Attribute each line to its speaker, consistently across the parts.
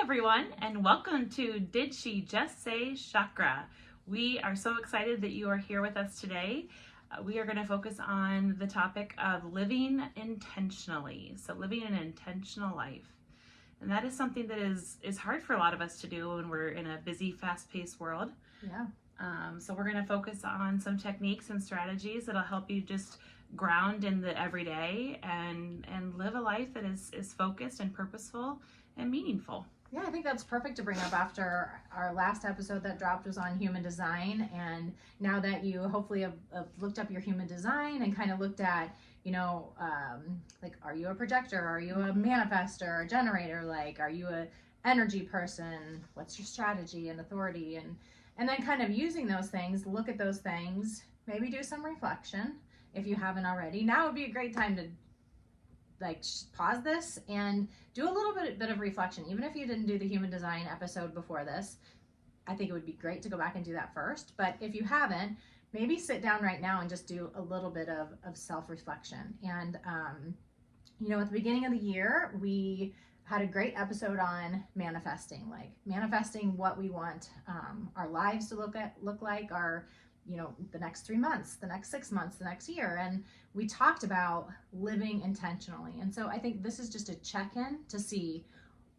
Speaker 1: everyone, and welcome to Did She Just Say Chakra? We are so excited that you are here with us today. We are going to focus on the topic of living intentionally. So living an intentional life. And that is something that is hard for a lot of us to do when we're in a busy, fast-paced world.
Speaker 2: Yeah.
Speaker 1: So we're going to focus on some techniques and strategies that'll help you just ground in the everyday and live a life that is focused and purposeful and meaningful.
Speaker 2: Yeah, I think that's perfect to bring up after our last episode that dropped was on human design. And now that you hopefully have looked up your human design and kind of looked at, like, are you a projector? Are you a manifestor, a generator? Like, are you a energy person? What's your strategy and authority? And then kind of using those things, look at those things, maybe do some reflection if you haven't already. Now would be a great time to pause this and do a little bit of reflection. Even if you didn't do the human design episode before this, I think it would be great to go back and do that first. But if you haven't, maybe sit down right now and just do a little bit of self-reflection. And, at the beginning of the year, we had a great episode on manifesting, like manifesting what we want our lives to look like, our the next 3 months, the next 6 months, the next year. And we talked about living intentionally. And so I think this is just a check-in to see,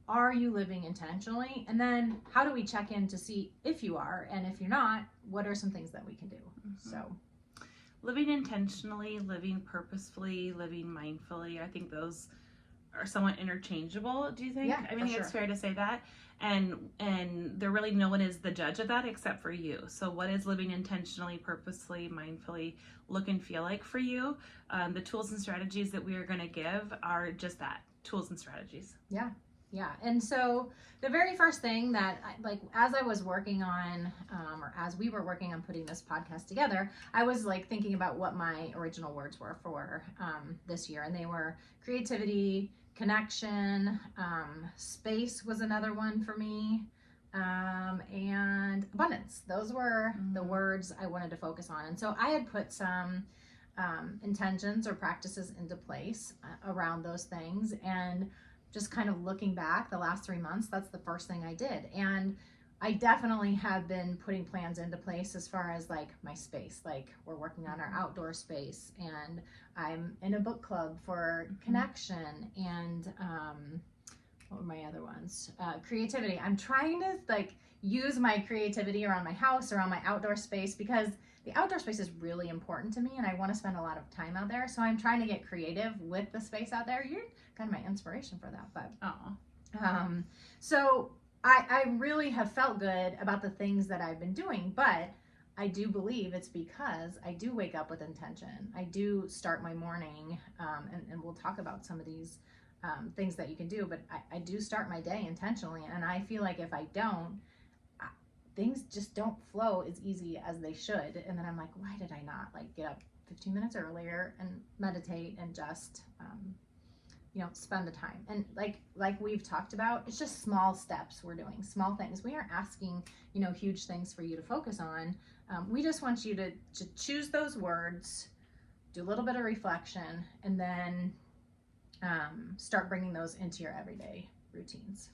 Speaker 2: are you living intentionally? And then how do we check in to see if you are? And if you're not, what are some things that we can do? So
Speaker 1: living intentionally, living purposefully, living mindfully, I think those are somewhat interchangeable. Do you think?
Speaker 2: Yeah,
Speaker 1: I think it's fair to say that. And there really no one is the judge of that except for you. So what is living intentionally, purposefully, mindfully look and feel like for you? The tools and strategies that we are going to give are just that, tools and strategies.
Speaker 2: Yeah. And so the very first thing that as I was working on, or as we were working on putting this podcast together, I was thinking about what my original words were for this year. And they were creativity, connection, space was another one for me, and abundance. Those were the words I wanted to focus on. And so I had put some intentions or practices into place around those things. And just kind of looking back the last 3 months, that's the first thing I did. And I definitely have been putting plans into place as far as my space. We're working on our outdoor space, and I'm in a book club for connection, and what were my other ones? Creativity. I'm trying to use my creativity around my house, around my outdoor space, because the outdoor space is really important to me and I want to spend a lot of time out there. So I'm trying to get creative with the space out there. You're kind of my inspiration for that, but so I really have felt good about the things that I've been doing, but I do believe it's because I do wake up with intention. I do start my morning, and we'll talk about some of these things that you can do, but I do start my day intentionally. And I feel like if I don't, things just don't flow as easy as they should. And then I'm like, why did I not get up 15 minutes earlier and meditate and just, spend the time? And like we've talked about, it's just small steps we're doing, small things. We aren't asking, huge things for you to focus on. We just want you to choose those words, do a little bit of reflection, and then start bringing those into your everyday routines.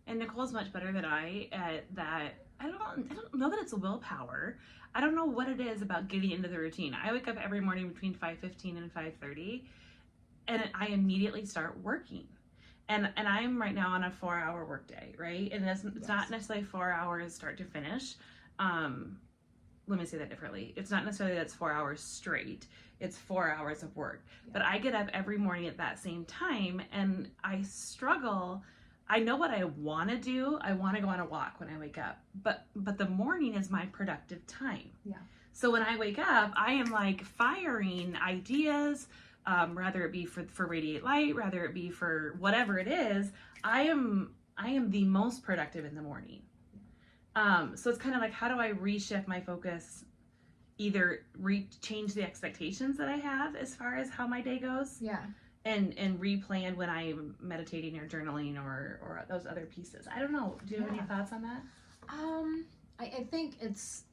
Speaker 1: And Nicole's much better than I at that. I don't know that it's willpower. I don't know what it is about getting into the routine. I wake up every morning between 5:15 and 5:30, and I immediately start working. And I'm right now on a 4-hour workday, right? And it's not necessarily 4 hours start to finish. Let me say that differently. It's not necessarily that it's 4 hours straight. It's 4 hours of work. Yeah. But I get up every morning at that same time, and I struggle. I know what I want to do. I want to go on a walk when I wake up, but the morning is my productive time.
Speaker 2: Yeah.
Speaker 1: So when I wake up, I am firing ideas, rather it be for Radiate Light, rather it be for whatever it is. I am the most productive in the morning. So it's kind of how do I reshift my focus? Either change the expectations that I have as far as how my day goes.
Speaker 2: Yeah.
Speaker 1: And replan when I'm meditating or journaling or those other pieces. I don't know. Do you have any thoughts on that?
Speaker 2: I think it's,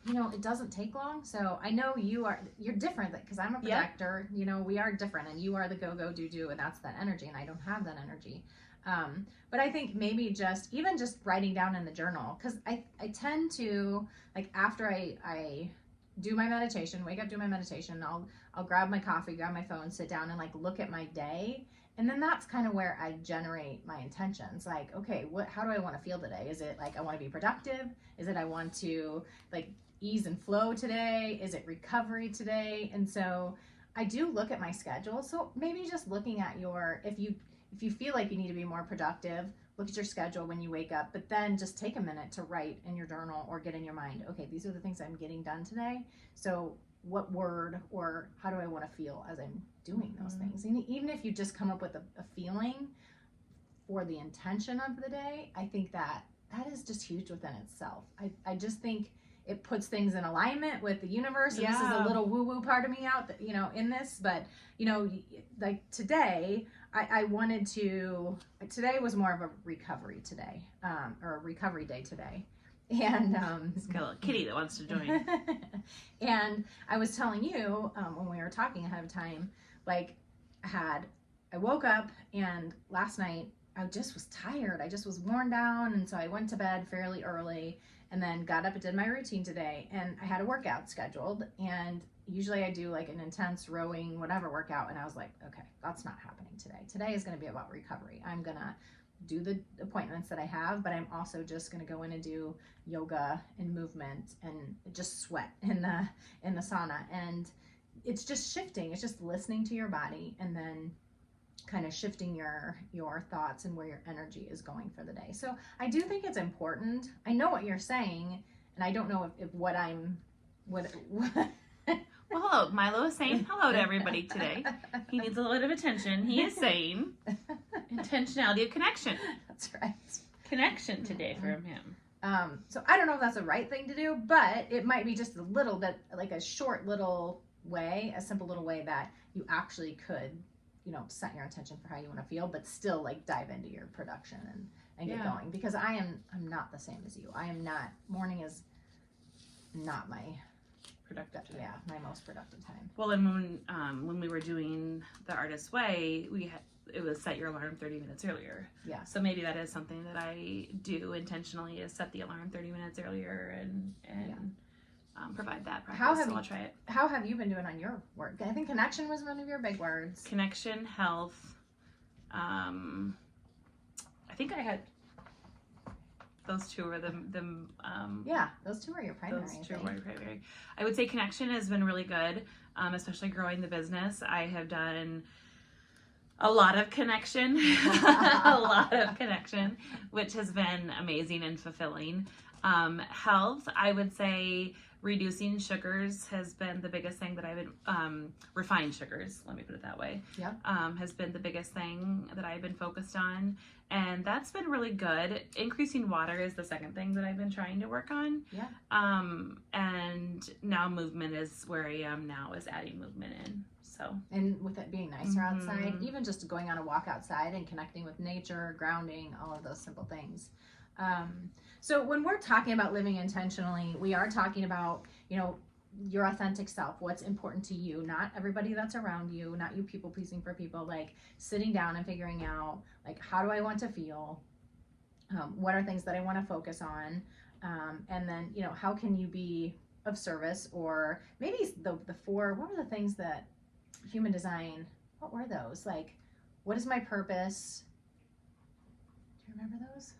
Speaker 2: it doesn't take long. So I know you're different because I'm a projector. We are different, and you are the go do, and that's that energy, and I don't have that energy. But I think maybe just writing down in the journal, because I tend to, like, after I do my meditation, wake up, do my meditation, I'll grab my coffee, grab my phone, sit down and like look at my day. And then that's kind of where I generate my intentions. Like, okay, how do I want to feel today? Is it like I want to be productive? Is it I want to like ease and flow today? Is it recovery today? And so I do look at my schedule. So maybe just looking at if you feel like you need to be more productive, look at your schedule when you wake up, but then just take a minute to write in your journal or get in your mind, okay, these are the things I'm getting done today. So what word or how do I want to feel as I'm doing those things? And even if you just come up with a feeling for the intention of the day, I think that is just huge within itself. I just think it puts things in alignment with the universe. And this is a little woo-woo part of me out, in this, but like today, today was more of a recovery today, or a recovery day today. And
Speaker 1: it's got a little kitty that wants to join.
Speaker 2: And I was telling you when we were talking ahead of time, like I woke up and last night I just was tired. I just was worn down, and so I went to bed fairly early and then got up and did my routine today. And I had a workout scheduled, and usually I do like an intense rowing whatever workout, and I was like, okay, that's not happening today. Today is going to be about recovery. I'm going to do the appointments that I have, but I'm also just going to go in and do yoga and movement and just sweat in the sauna. And it's just shifting. It's just listening to your body and then kind of shifting your thoughts and where your energy is going for the day. So I do think it's important. I know what you're saying, and I don't know if what
Speaker 1: Well, hello. Milo is saying hello to everybody today. He needs a little bit of attention. He is saying intentionality of connection.
Speaker 2: That's right.
Speaker 1: Connection today from him.
Speaker 2: So I don't know if that's the right thing to do, but it might be just a little bit, like a short little way, a simple little way that you actually could, set your intention for how you want to feel, but still like dive into your production and get going. Because I'm not the same as you. Morning is not my
Speaker 1: productive time.
Speaker 2: Yeah, my most productive time.
Speaker 1: Well, and when we were doing the Artist's Way, it was set your alarm 30 minutes earlier.
Speaker 2: Yeah.
Speaker 1: So maybe that is something that I do intentionally, is set the alarm 30 minutes earlier and provide that practice. So I'll try it.
Speaker 2: How have you been doing on your work? I think connection was one of your big words.
Speaker 1: Connection, health. I think I had those two were the
Speaker 2: those two are your primary.
Speaker 1: Those two were primary. I would say connection has been really good, especially growing the business. I have done a lot of connection, which has been amazing and fulfilling. Health, I would say reducing sugars has been the biggest thing that I've been, refined sugars, let me put it that way, has been the biggest thing that I've been focused on. And that's been really good. Increasing water is the second thing that I've been trying to work on.
Speaker 2: Yeah.
Speaker 1: And now movement is where I am now, is adding movement in. So.
Speaker 2: And with it being nicer outside, even just going on a walk outside and connecting with nature, grounding, all of those simple things. So when we're talking about living intentionally, we are talking about, your authentic self, what's important to you, not everybody that's around you, not you people pleasing for people, like sitting down and figuring out, like, how do I want to feel? What are things that I want to focus on? And then, how can you be of service? Or maybe the four, what were the things that human design, what were those? Like, what is my purpose? Do you remember those?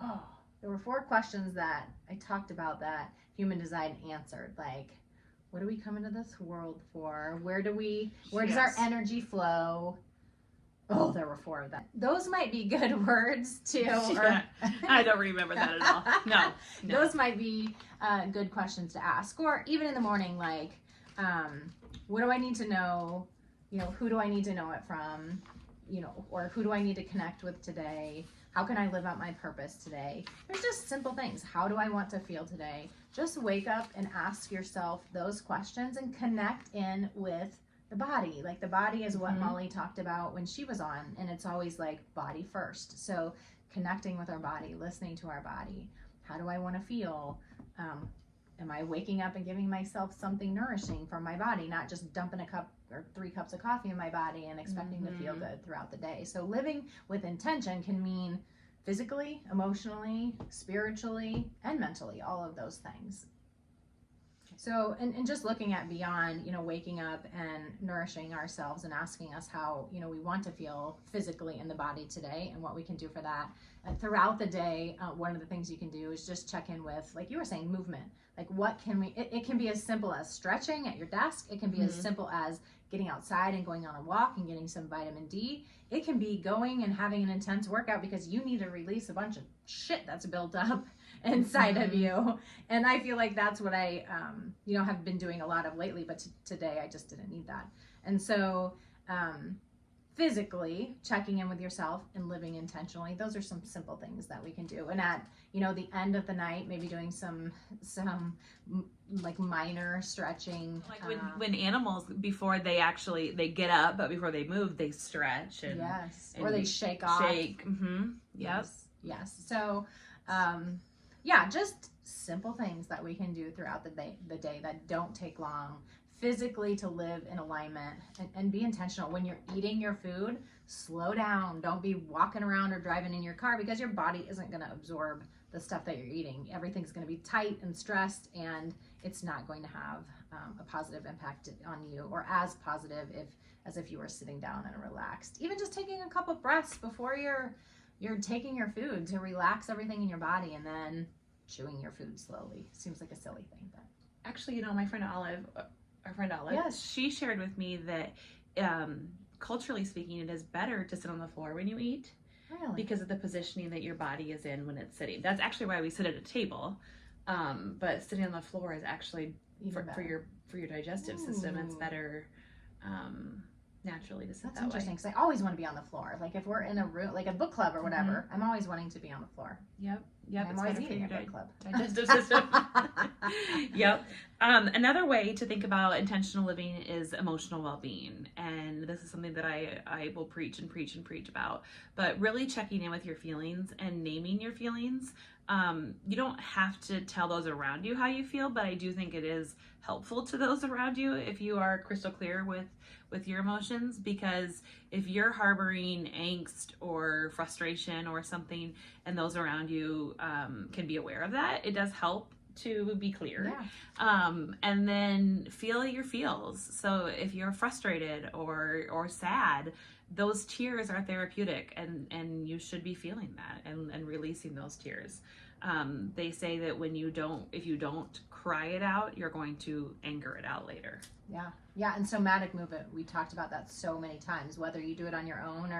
Speaker 2: Oh, there were 4 questions that I talked about that human design answered. Like, what do we come into this world for? Where does our energy flow? Oh, there were 4 of them. Those might be good words too.
Speaker 1: Yeah, I don't remember that at all. No.
Speaker 2: Those might be good questions to ask. Or even in the morning, like, what do I need to know? Who do I need to know it from? Or who do I need to connect with today? How can I live out my purpose today? There's just simple things. How do I want to feel today? Just wake up and ask yourself those questions and connect in with the body. Like, the body is what Molly talked about when she was on, and it's always like body first. So connecting with our body, listening to our body. How do I want to feel? Am I waking up and giving myself something nourishing from my body, not just dumping a cup or 3 cups of coffee in my body and expecting to feel good throughout the day. So living with intention can mean physically, emotionally, spiritually, and mentally, all of those things. So, and just looking at beyond, waking up and nourishing ourselves and asking us how, we want to feel physically in the body today and what we can do for that. And throughout the day, one of the things you can do is just check in with, like you were saying, movement. Like what can we, it can be as simple as stretching at your desk. It can be as simple as getting outside and going on a walk and getting some vitamin D. It can be going and having an intense workout because you need to release a bunch of shit that's built up inside of you. And I feel like that's what I have been doing a lot of lately, but today I just didn't need that. And so physically checking in with yourself and living intentionally, those are some simple things that we can do. And at the end of the night, maybe doing some like minor stretching,
Speaker 1: like when animals, before they get up, but before they move, they stretch and
Speaker 2: or they shake off. Yes. So just simple things that we can do throughout the day that don't take long, physically, to live in alignment and be intentional. When you're eating your food, slow down. Don't be walking around or driving in your car because your body isn't going to absorb the stuff that you're eating. Everything's going to be tight and stressed, and it's not going to have a positive impact on you, or as positive as if you were sitting down and relaxed. Even just taking a couple breaths before you're taking your food to relax everything in your body, and then chewing your food slowly. Seems like a silly thing, but
Speaker 1: actually, my friend Olive,
Speaker 2: yes,
Speaker 1: she shared with me that culturally speaking, it is better to sit on the floor when you eat.
Speaker 2: Really?
Speaker 1: Because of the positioning that your body is in when it's sitting. That's actually why we sit at a table. But sitting on the floor is actually for your digestive system. It's better naturally to sit
Speaker 2: That's
Speaker 1: that
Speaker 2: interesting,
Speaker 1: way.
Speaker 2: because I always want to be on the floor. Like if we're in a room, like a book club or whatever, I'm always wanting to be on the floor.
Speaker 1: Yep.
Speaker 2: I'm always eating at book club.
Speaker 1: Digestive system. Yep. Another way to think about intentional living is emotional well-being, and this is something that I will preach about. But really checking in with your feelings and naming your feelings. You don't have to tell those around you how you feel, but I do think it is helpful to those around you if you are crystal clear with your emotions, because if you're harboring angst or frustration or something and those around you can be aware of that, it does help to be clear. And then feel your feels. So if you're frustrated or sad, those tears are therapeutic, and you should be feeling that and releasing those tears. They say that if you don't cry it out, you're going to anger it out later.
Speaker 2: Yeah, and somatic movement, we talked about that so many times, whether you do it on your own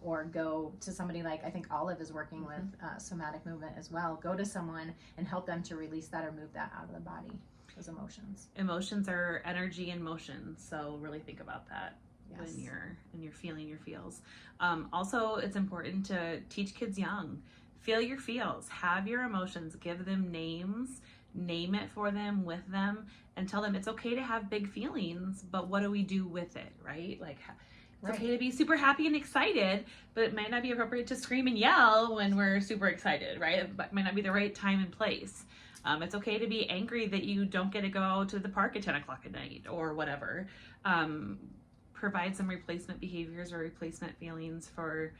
Speaker 2: or go to somebody, like I think Olive is working with somatic movement as well. Go to someone and help them to release that or move that out of the body, those emotions.
Speaker 1: Emotions are energy in motion, so really think about that.
Speaker 2: Yes.
Speaker 1: When you're feeling your feels. Also, it's important to teach kids young. Feel your feels. Have your emotions. Give them names. Name it for them, with them, and tell them it's okay to have big feelings, but what do we do with it, right? Like, it's okay to be super happy and excited, but it might not be appropriate to scream and yell when we're super excited, right? It might not be the right time and place. It's okay to be angry that you don't get to go to the park at 10 o'clock at night or whatever. Provide some replacement behaviors or replacement feelings for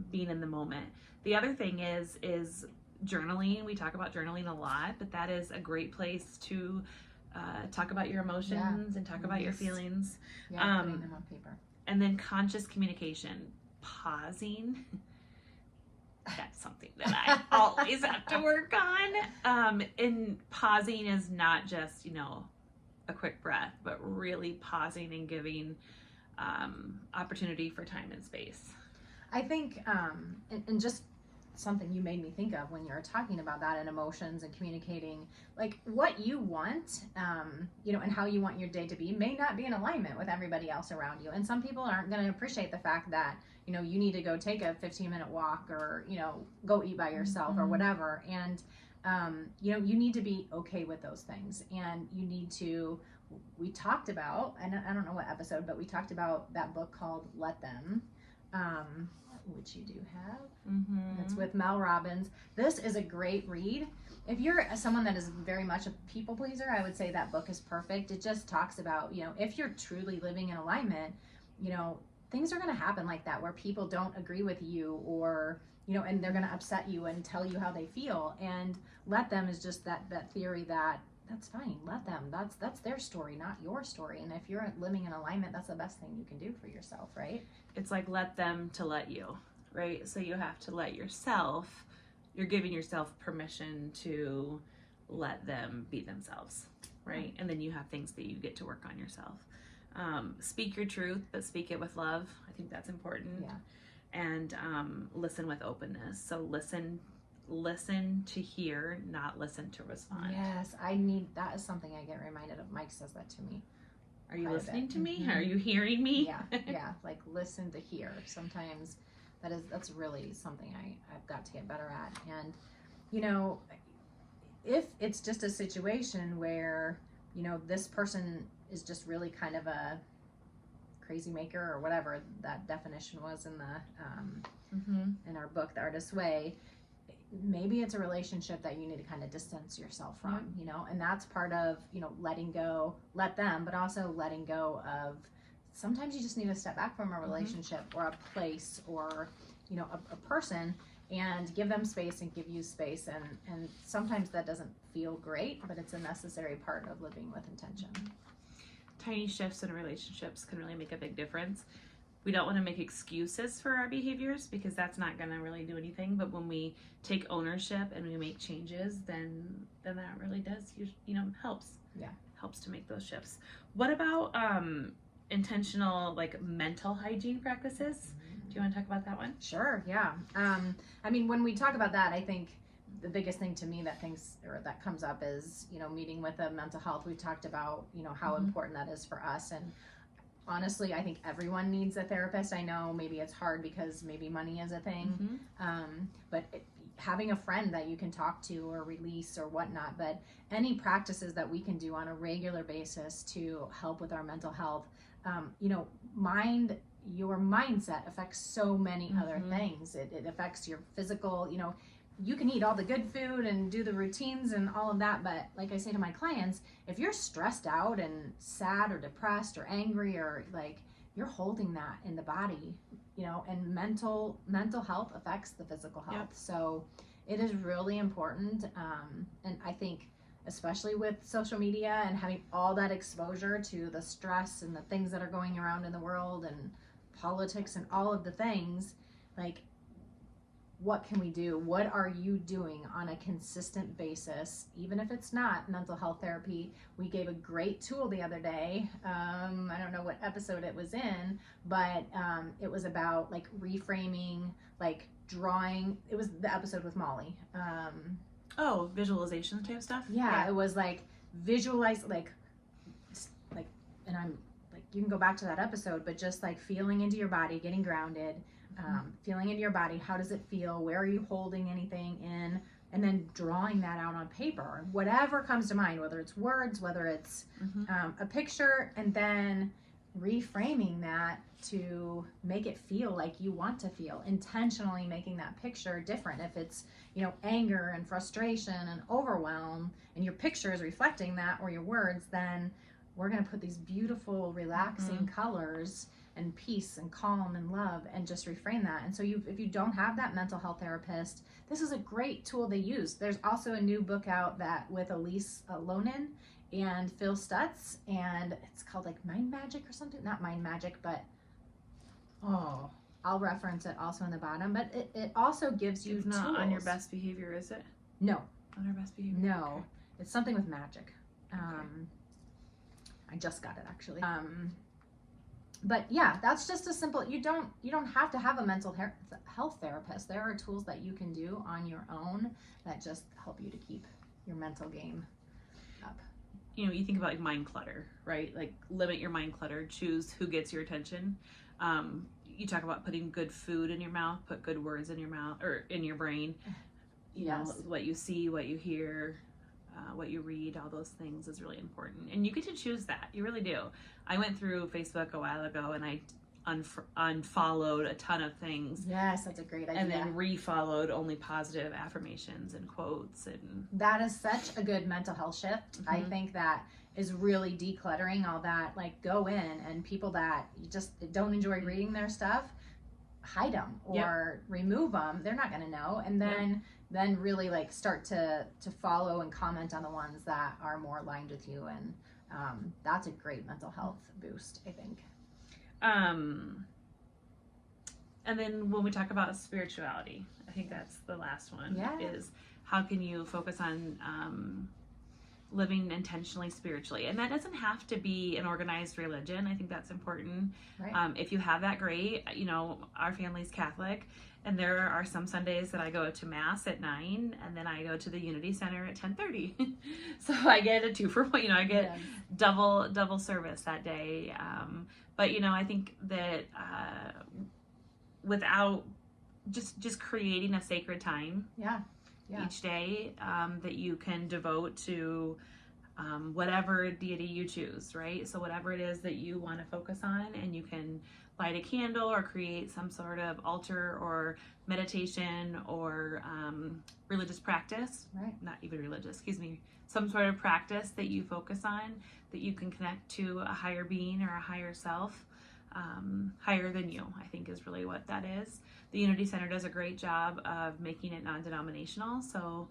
Speaker 1: being in the moment. The other thing is journaling. We talk about journaling a lot, but that is a great place to talk about your emotions and talk about your feelings.
Speaker 2: Putting them on paper.
Speaker 1: And then conscious communication, pausing. That's something that I always have to work on. And pausing is not just, a quick breath, but really pausing and giving opportunity for time and space.
Speaker 2: I think, and just something you made me think of when you were talking about that and emotions and communicating, like what you want, and how you want your day to be may not be in alignment with everybody else around you. And some people aren't going to appreciate the fact that, you need to go take a 15-minute walk or, go eat by yourself or whatever. And, you need to be okay with those things. And you need to, we talked about, and I don't know what episode, but we talked about that book called Let Them, which you do have. with Mel Robbins. This is a great read. If you're someone that is very much a people pleaser, I would say that book is perfect. It just talks about, if you're truly living in alignment, things are going to happen like that, where people don't agree with you, or, and they're going to upset you and tell you how they feel. And let them is just that theory that that's fine. Let them. That's their story, not your story. And if you're living in alignment, that's the best thing you can do for yourself, right?
Speaker 1: It's like let them to let you, right? So you have to let yourself. You're giving yourself permission to let them be themselves, right? And then you have things that you get to work on yourself. Speak your truth, but speak it with love. I think that's important.
Speaker 2: Yeah.
Speaker 1: And listen with openness. So listen to hear, not listen to respond.
Speaker 2: Yes, that is something I get reminded of. Mike says that to me.
Speaker 1: Are you listening to me? Are you hearing me?
Speaker 2: Yeah, like listen to hear. Sometimes that's really something I've got to get better at. And if it's just a situation where this person is just really kind of a crazy maker, or whatever that definition was in the in our book, The Artist's Way, maybe it's a relationship that you need to kind of distance yourself from, and that's part of, letting go, let them, but also letting go of, sometimes you just need to step back from a relationship or a place or, a person, and give them space and give you space. And sometimes that doesn't feel great, but it's a necessary part of living with intention.
Speaker 1: Tiny shifts in relationships can really make a big difference. We don't want to make excuses for our behaviors, because that's not going to really do anything. But when we take ownership and we make changes, then that really does, helps.
Speaker 2: Yeah.
Speaker 1: Helps to make those shifts. What about intentional, like, mental hygiene practices? Do you want to talk about that one?
Speaker 2: Sure. Yeah. When we talk about that, I think the biggest thing to me that comes up is, meeting with a mental health. We've talked about, how important that is for us. And honestly, I think everyone needs a therapist. I know maybe it's hard because maybe money is a thing, but having a friend that you can talk to or release or whatnot, but any practices that we can do on a regular basis to help with our mental health, your mindset affects so many other things. It affects your physical, you can eat all the good food and do the routines and all of that, but like I say to my clients, if you're stressed out and sad or depressed or angry, or like, you're holding that in the body, and mental health affects the physical health. Yep. So it is really important. And I think especially with social media and having all that exposure to the stress and the things that are going around in the world and politics and all of the things, like, what can we do? What are you doing on a consistent basis? Even if it's not mental health therapy, we gave a great tool the other day. I don't know what episode it was in, but it was about like reframing, like drawing. It was the episode with Molly.
Speaker 1: Visualization type stuff?
Speaker 2: Yeah, it was like visualize, like, and I'm like, you can go back to that episode, but just like feeling into your body, getting grounded, feeling into your body. How does it feel? Where are you holding anything in? And then drawing that out on paper, whatever comes to mind, whether it's words, whether it's a picture, and then reframing that to make it feel like you want to feel, intentionally making that picture different. If it's, anger and frustration and overwhelm, and your picture is reflecting that, or your words, then we're going to put these beautiful, relaxing colors and peace and calm and love, and just reframe that. And so if you don't have that mental health therapist, this is a great tool they use. There's also a new book out that with Elise Lonin and Phil Stutz, and it's called like Mind Magic or something. Not Mind Magic, but I'll reference it also in the bottom. But it also gives you
Speaker 1: not
Speaker 2: tools.
Speaker 1: On Your Best Behavior, is it?
Speaker 2: No.
Speaker 1: On Our Best Behavior?
Speaker 2: No.
Speaker 1: Okay.
Speaker 2: It's something with magic.
Speaker 1: Okay.
Speaker 2: I just got it actually. But yeah, that's just a simple, you don't have to have a mental health therapist. There are tools that you can do on your own that just help you to keep your mental game up.
Speaker 1: You think about like mind clutter, right? Like limit your mind clutter, choose who gets your attention. You talk about putting good food in your mouth, put good words in your mouth or in your brain. You know, what you see, what you hear, what you read, all those things is really important. And you get to choose that. You really do. I went through Facebook a while ago and I unfollowed a ton of things.
Speaker 2: Yes, that's a great idea.
Speaker 1: And then refollowed only positive affirmations and quotes. And
Speaker 2: that is such a good mental health shift. I think that is really decluttering all that. Like, go in, and people that you just don't enjoy reading their stuff, hide them or remove them. They're not going to know. And then really like start to follow and comment on the ones that are more aligned with you. And that's a great mental health boost, I think.
Speaker 1: And then when we talk about spirituality, I think that's the last one, is how can you focus on living intentionally spiritually? And that doesn't have to be an organized religion. I think that's important. Right. If you have that, great. You know, our family's Catholic, and there are some Sundays that I go to Mass at 9, and then I go to the Unity Center at 10:30. So I get a 2-for-1. You know, I get double service that day. But you know, I think that without just creating a sacred time each day that you can devote to whatever deity you choose, right? So whatever it is that you want to focus on, and you can light a candle or create some sort of altar or meditation or religious practice, not even religious, excuse me, some sort of practice that you focus on, that you can connect to a higher being or a higher self, higher than you, I think is really what that is. The Unity Center does a great job of making it non-denominational. So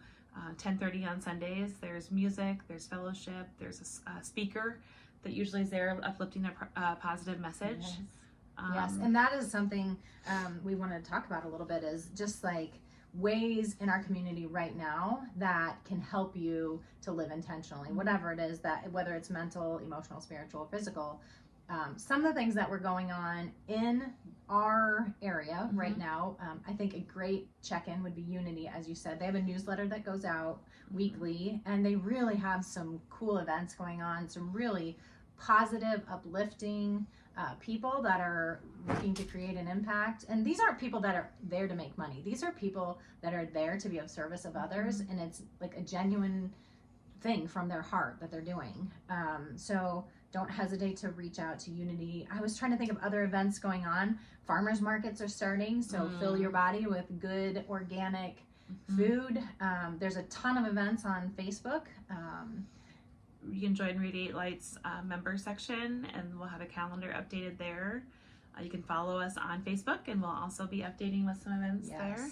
Speaker 1: 10:30 on Sundays, there's music, there's fellowship, there's a speaker that usually is there uplifting a positive message.
Speaker 2: Yes, and that is something we wanted to talk about a little bit, is just like ways in our community right now that can help you to live intentionally, whatever it is, that whether it's mental, emotional, spiritual, physical. Some of the things that were going on in our area right now, I think a great check-in would be Unity. As you said, they have a newsletter that goes out weekly, and they really have some cool events going on, some really positive, uplifting people that are looking to create an impact. And these aren't people that are there to make money. These are people that are there to be of service of others, and it's like a genuine thing from their heart that they're doing. So don't hesitate to reach out to Unity. I was trying to think of other events going on. Farmers markets are starting, so fill your body with good organic food. There's a ton of events on Facebook.
Speaker 1: You can join Radiate Light's member section, and we'll have a calendar updated there. You can follow us on Facebook, and we'll also be updating with some events there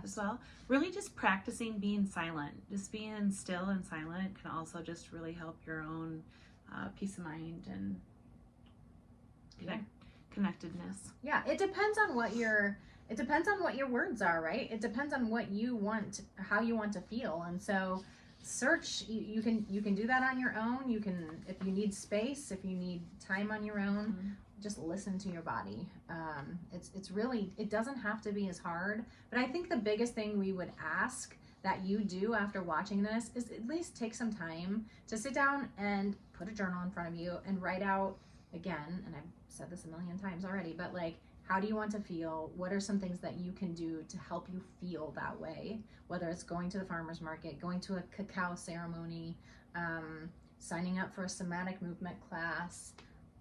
Speaker 1: as well. Really just practicing being silent. Just being still and silent can also just really help your own peace of mind and connectedness.
Speaker 2: Yeah, it depends on what your words are, right? It depends on what you want, how you want to feel. And so search, you can do that on your own. You can, if you need space, if you need time on your own, just listen to your body. It's really, it doesn't have to be as hard, but I think the biggest thing we would ask that you do after watching this is at least take some time to sit down and put a journal in front of you and write out, again, and I've said this a million times already, but like, how do you want to feel? What are some things that you can do to help you feel that way? Whether it's going to the farmer's market, going to a cacao ceremony, signing up for a somatic movement class,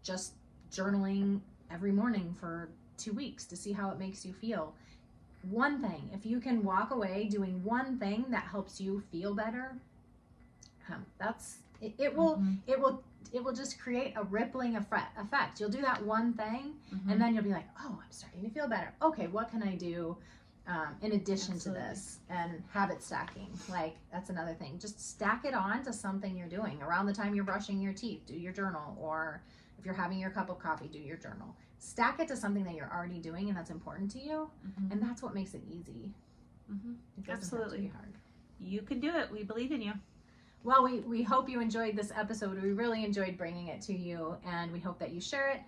Speaker 2: just journaling every morning for 2 weeks to see how it makes you feel. One thing, if you can walk away doing one thing that helps you feel better, it will just create a rippling effect. You'll do that one thing, and then you'll be like, oh, I'm starting to feel better. Okay, what can I do in addition to this? And habit stacking, like that's another thing. Just stack it on to something you're doing. Around the time you're brushing your teeth, do your journal. Or if you're having your cup of coffee, do your journal. Stack it to something that you're already doing and that's important to you, and that's what makes it easy. It doesn't have to be hard.
Speaker 1: You can do it. We believe in you.
Speaker 2: Well, we hope you enjoyed this episode. We really enjoyed bringing it to you, and we hope that you share it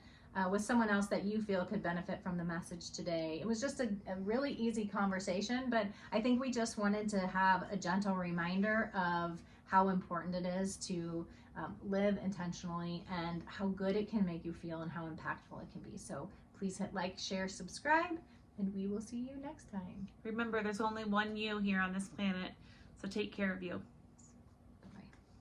Speaker 2: with someone else that you feel could benefit from the message today. It was just a really easy conversation, but I think we just wanted to have a gentle reminder of how important it is to live intentionally and how good it can make you feel and how impactful it can be. So please hit like, share, subscribe, and we will see you next time.
Speaker 1: Remember, there's only one you here on this planet, so take care of you.